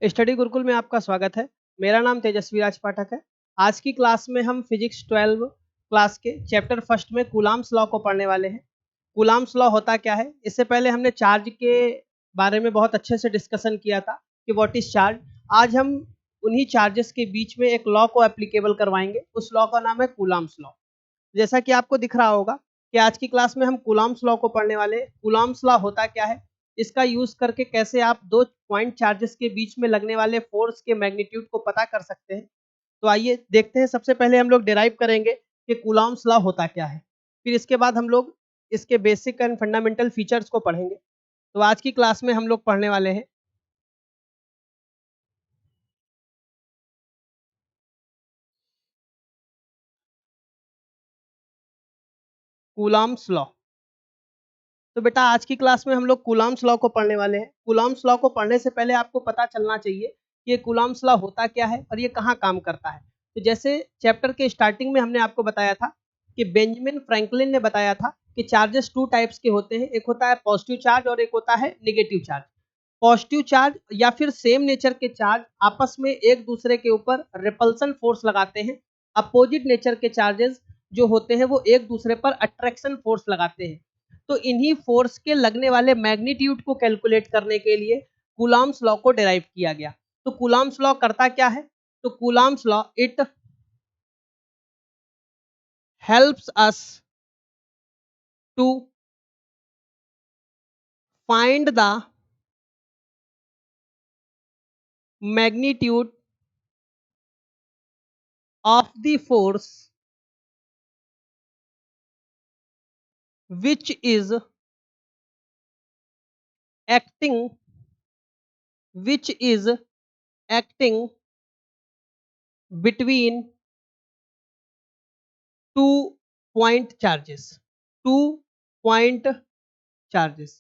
Study Gurukul में आपका स्वागत है। मेरा नाम तेजस्वी राज पाठक है। आज की क्लास में हम फिजिक्स 12 क्लास के चैप्टर फर्स्ट में कूलाम्स लॉ को पढ़ने वाले हैं। कूलाम्स लॉ होता क्या है? इससे पहले हमने चार्ज के बारे में बहुत अच्छे से डिस्कशन किया था कि व्हाट इज चार्ज। आज हम उन्हीं चार्जेस के बीच में एक लॉ को एप्लीकेबल करवाएंगे। उस लॉ का नाम है कूलाम्स लॉ। जैसा कि आपको दिख रहा होगा कि आज की क्लास में हम कूलाम्स लॉ को पढ़ने वाले हैं। कूलाम्स लॉ होता क्या है, इसका यूज करके कैसे आप दो पॉइंट चार्जेस के बीच में लगने वाले फोर्स के मैग्नीट्यूड को पता कर सकते हैं। तो आइए देखते हैं। सबसे पहले हम लोग डिराइव करेंगे कि कूलाम्स लॉ होता क्या है, फिर इसके बाद हम लोग इसके बेसिक एंड फंडामेंटल फीचर्स को पढ़ेंगे। तो आज की क्लास में हम लोग पढ़ने वाले हैं कूलाम्स लॉ। तो बेटा आज की क्लास में हम लोग कूलाम्स लॉ को पढ़ने वाले हैं। कूलाम्स लॉ को पढ़ने से पहले आपको पता चलना चाहिए कि ये कूलाम्स लॉ होता क्या है और ये कहाँ काम करता है। तो जैसे चैप्टर के स्टार्टिंग में हमने आपको बताया था कि बेंजामिन फ्रैंकलिन ने बताया था कि चार्जेस टू टाइप्स के होते हैं, एक होता है पॉजिटिव चार्ज और एक होता है नेगेटिव चार्ज। पॉजिटिव चार्ज या फिर सेम नेचर के चार्ज आपस में एक दूसरे के ऊपर रिपल्सन फोर्स लगाते हैं। अपोजिट नेचर के चार्जेस जो होते हैं वो एक दूसरे पर अट्रैक्शन फोर्स लगाते हैं। तो इन्हीं फोर्स के लगने वाले मैग्नीट्यूड को कैलकुलेट करने के लिए कूलाम्स लॉ को डिराइव किया गया। तो कूलाम्स लॉ करता क्या है? तो Coulomb's law it helps us to find the magnitude of the force which is acting which is acting between two point charges two point charges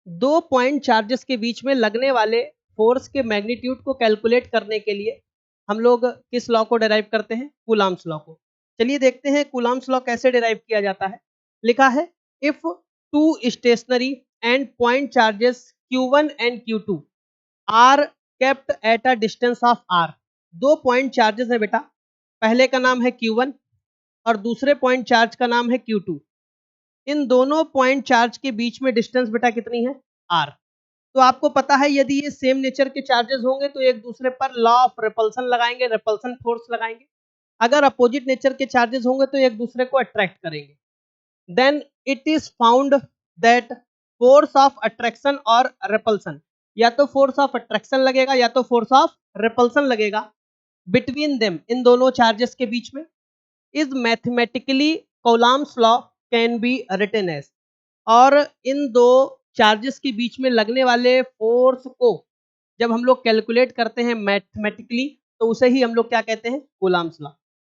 दो पॉइंट चार्जेस के बीच में लगने वाले फोर्स के मैग्नीट्यूड को कैलकुलेट करने के लिए हम लोग किस लॉ को डिराइव करते हैं? कूलाम्स लॉ को। चलिए देखते हैं कूलाम्स लॉ कैसे डिराइव किया जाता है। लिखा है if two stationary and point charges Q1 and Q2 are kept at a distance of r. दो पॉइंट चार्जेस है बेटा, पहले का नाम है Q1 और दूसरे पॉइंट चार्ज का नाम है Q2। इन दोनों पॉइंट चार्ज के बीच में डिस्टेंस बेटा कितनी है? आर। तो आपको पता है यदि ये सेम नेचर के चार्जेस होंगे तो एक दूसरे पर लॉ ऑफ रिपल्सन लगाएंगे, रिपल्सन फोर्स लगाएंगे। अगर अपोजिट नेचर के चार्जेस होंगे तो एक दूसरे को अट्रैक्ट करेंगे। Then it is found that force of attraction और रिपल्सन, या तो फोर्स ऑफ अट्रैक्शन लगेगा या तो फोर्स ऑफ रिपल्सन लगेगा बिटवीन देम, इन दोनों चार्जेस के बीच में, is mathematically Coulomb's law can be written as. और इन दो चार्जेस के बीच में लगने वाले फोर्स को जब हम लोग कैलकुलेट करते हैं मैथमेटिकली तो उसे ही हम लोग क्या कहते हैं? Coulombs law.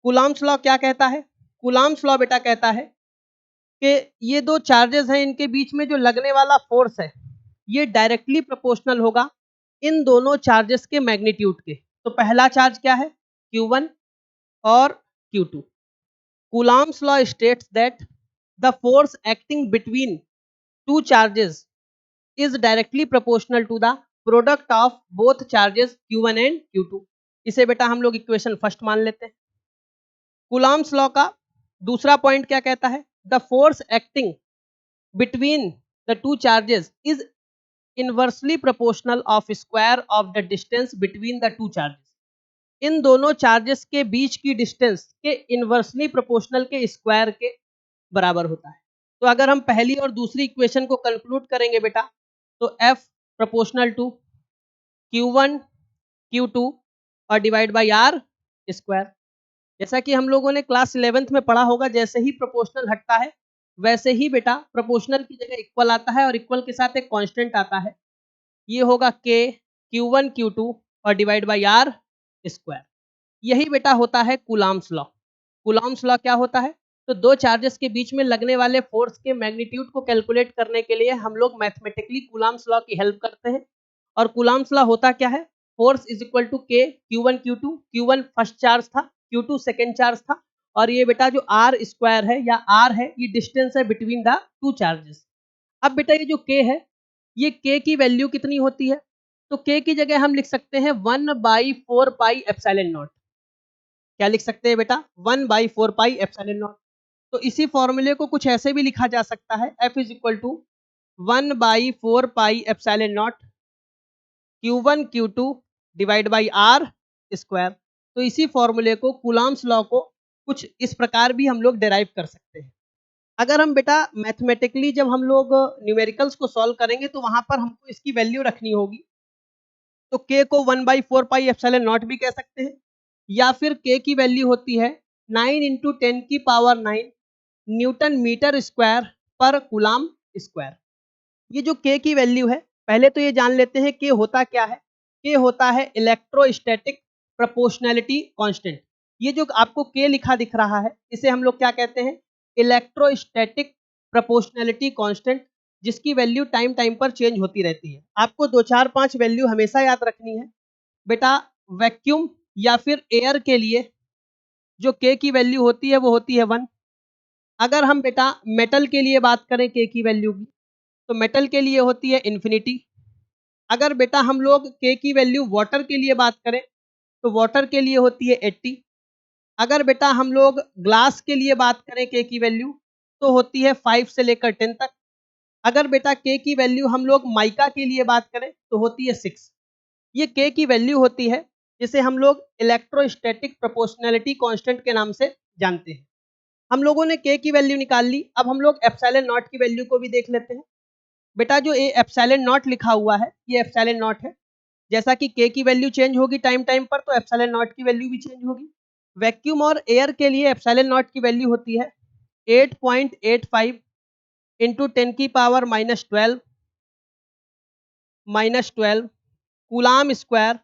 कूलाम्स लॉ क्या कहता है? कूलाम्स लॉ बेटा कहता है कि ये दो चार्जेस हैं, इनके बीच में जो लगने वाला फोर्स है ये डायरेक्टली प्रोपोर्शनल होगा इन दोनों चार्जेस के मैग्नीट्यूड के। तो पहला चार्ज क्या है? Q1 और Q2। Coulombs law states that the force acting between two charges is directly proportional to the product of both charges Q1 and Q2। इसे बेटा हम लोग इक्वेशन फर्स्ट मान लेते हैं। कूलाम्स लॉ का दूसरा पॉइंट क्या कहता है? The force acting between the two charges is inversely proportional of square of the distance between the two charges. इन दोनों चार्जेस के बीच की डिस्टेंस के इनवर्सली प्रोपोर्शनल के स्क्वायर के बराबर होता है। तो अगर हम पहली और दूसरी इक्वेशन को कंक्लूड करेंगे बेटा तो F proportional to Q1 Q2 और डिवाइड बाय R स्क्वायर। जैसा कि हम लोगों ने क्लास 11th में पढ़ा होगा, जैसे ही प्रोपोर्शनल हटता है वैसे ही बेटा प्रोपोर्शनल की जगह इक्वल आता है और इक्वल के साथ एक कांस्टेंट आता है। ये होगा K Q1 Q2 और डिवाइड बाय R स्क्वायर। यही बेटा होता है कूलाम्स लॉ। कूलाम्स लॉ क्या होता है? तो दो चार्जेस के बीच में लगने वाले फोर्स के मैग्नीट्यूड को कैलकुलेट करने के लिए हम लोग मैथमेटिकली कूलाम्स लॉ की हेल्प करते हैं। और कूलाम्स लॉ होता क्या है? फोर्स इज इक्वल टू के Q1 Q2। Q1 first charge था, Q2 सेकेंड चार्ज था, और ये बेटा जो R स्क्वायर है या R है ये डिस्टेंस है बिटवीन द टू चार्जेस। अब बेटा ये जो K है, ये K की वैल्यू कितनी होती है? तो के की जगह हम लिख सकते हैं 1/4 पाई एप्सिलॉन नॉट। क्या लिख सकते हैं बेटा? 1/4 पाई एप्सिलॉन नॉट। तो इसी फॉर्मूले को कुछ ऐसे भी लिखा जा सकता है, F is equal to 1/4 pi epsilon naught Q1 Q2 divide by R square. तो इसी फॉर्मूले को कूलम्स लॉ को कुछ इस प्रकार भी हम लोग डिराइव कर सकते हैं। अगर हम बेटा मैथमेटिकली जब हम लोग न्यूमेरिकल्स को सॉल्व करेंगे तो वहां पर हमको इसकी वैल्यू रखनी होगी। तो k को 1/4 पाई एप्सिलॉन नॉट भी कह सकते हैं, या फिर k की वैल्यू होती है 9 इंटू 10 की पावर 9 न्यूटन मीटर स्क्वायर पर कूलम स्क्वायर। ये जो k की वैल्यू है, पहले तो ये जान लेते हैं k होता क्या है। k होता है इलेक्ट्रोस्टैटिक प्रोपोर्शनैलिटी कांस्टेंट। ये जो आपको k लिखा दिख रहा है, इसे हम लोग क्या कहते हैं? इलेक्ट्रोस्टैटिक प्रोपोर्शनैलिटी कांस्टेंट, जिसकी वैल्यू टाइम टाइम पर चेंज होती रहती है। आपको 2 4 5 वैल्यू हमेशा याद रखनी है बेटा। वैक्यूम या फिर एयर के लिए जो k की वैल्यू होती है वो होती है 1। अगर हम बेटा मेटल के लिए बात करें k की वैल्यू की, तो मेटल के लिए होती है इन्फिनिटी। अगर बेटा हम लोग k की वैल्यू वाटर के लिए बात करें तो वाटर के लिए होती है 80। अगर बेटा हम लोग ग्लास के लिए बात करें k की वैल्यू तो होती है 5 से लेकर 10 तक। अगर बेटा k की वैल्यू हम लोग माइका के लिए बात करें तो होती है 6। ये k की वैल्यू होती है जिसे हम लोग इलेक्ट्रोस्टैटिक प्रोपोर्शनैलिटी कांस्टेंट के नाम से जानते हैं। हम लोगों ने k की वैल्यू निकाल ली, अब हम लोग एप्सिलॉन नॉट की वैल्यू को भी देख लेते हैं। बेटा जो ये एप्सिलॉन नॉट लिखा हुआ है, ये एप्सिलॉन नॉट है। जैसा कि k की वैल्यू चेंज होगी टाइम टाइम पर, तो एप्सिलॉन नॉट की वैल्यू भी चेंज होगी। वैक्यूम और एयर के लिए एप्सिलॉन नॉट की वैल्यू होती है 8.85 इंटू 10 की पावर -12 कूलाम स्क्वायर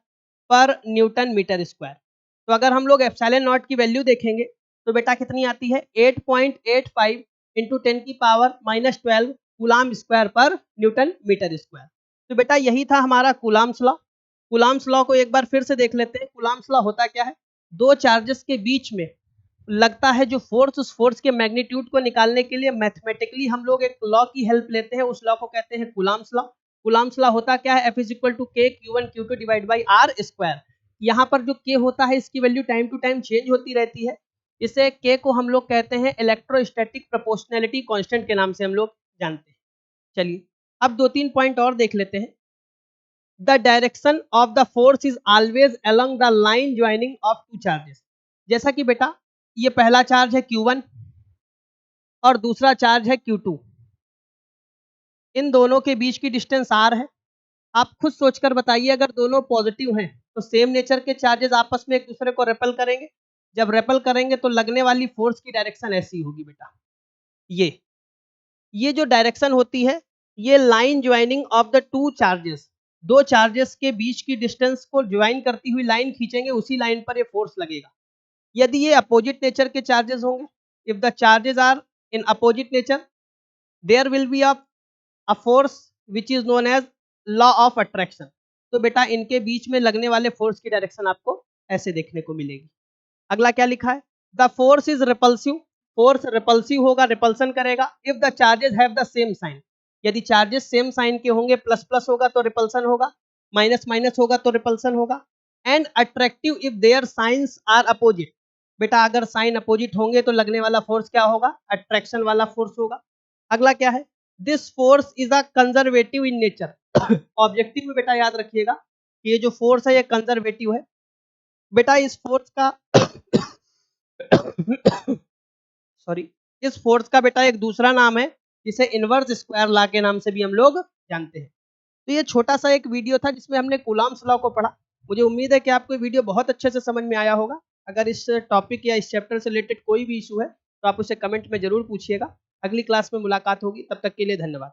पर न्यूटन मीटर स्क्वायर। तो अगर हम लोग एप्सिलॉन नॉट की वैल्यू देखेंगे तो बेटा कितनी आती है? 8.85 इंटू 10 की पावर -12 कूलाम स्क्वायर पर न्यूटन मीटर स्क्वायर। तो बेटा यही था हमारा कूलाम्स लॉ। कूलाम्स लॉ को एक बार फिर से देख लेते हैं। कूलाम्स लॉ होता क्या है? दो चार्जेस के बीच में लगता है जो फोर्स, उस फोर्स के मैग्नीट्यूड को निकालने के लिए मैथमेटिकली हम लोग एक लॉ की हेल्प लेते हैं। उस लॉ को कहते हैं कूलाम्स लॉ। कूलाम्स लॉ होता क्या है? F is equal to k Q1 Q2 divide by R square. यहाँ पर जो k होता है इसकी value time to time change होती रहती है। इसे k को हम लोग कहते हैं इलेक्ट्रोस्टैटिक प्रोपोर्शनैलिटी कांस्टेंट के नाम से हम लोग जानते हैं। चलिए अब 2-3 पॉइंट और देख लेते हैं। The direction of the force is always along the line joining of two charges. जैसा कि बेटा ये पहला चार्ज है Q1 और दूसरा चार्ज है Q2। इन दोनों के बीच की डिस्टेंस R है। आप खुद सोचकर बताइए, अगर दोनों पॉजिटिव हैं तो सेम नेचर के चार्जेस आपस में एक दूसरे को रेपल करेंगे। जब रेपल करेंगे तो लगने वाली फोर्स की डायरेक्शन ऐसी होगी बेटा। ये जो डायरेक्शन होती है, ये line joining of the two charges, दो चार्जेस के बीच की डिस्टेंस को ज्वाइन करती हुई लाइन खींचेंगे, उसी लाइन पर ये फोर्स लगेगा। यदि ये अपोजिट नेचर के चार्जेस होंगे, if the charges are in opposite nature, there will be a force which is known as law of attraction. तो बेटा इनके बीच में लगने वाले फोर्स की डायरेक्शन आपको ऐसे देखने को मिलेगी। अगला क्या लिखा है? The force is repulsive. Force repulsive होगा, रिपल्सन करेगा if the charges have the same sign. यदि चार्जेस सेम साइन के होंगे, प्लस प्लस होगा तो रिपल्सन होगा, माइनस माइनस होगा तो रिपल्सन होगा। And attractive if their signs are opposite. बेटा अगर साइन अपोजिट होंगे तो लगने वाला फोर्स क्या होगा? अट्रैक्शन वाला फोर्स होगा। अगला क्या है? This force is a conservative in nature. Objective में बेटा याद रखिएगा कि ये जो फोर्स है ये कंजर्वेटिव है। बेटा इस फोर्स का सॉरी, इस फोर्स का बेटा एक दूसरा नाम है जिसे इनवर्स स्क्वायर लॉ के नाम से भी हम लोग जानते हैं। तो ये छोटा सा एक वीडियो था जिसमें हमने कूलम्स लॉ को पढ़ा। मुझे उम्मीद है कि आपको ये वीडियो बहुत अच्छे से समझ में आया होगा। अगर इस टॉपिक या इस चैप्टर से रिलेटेड कोई भी इशू है तो आप उसे कमेंट में जरूर पूछिएगा। अगली क्लास में मुलाकात होगी, तब तक के लिए धन्यवाद।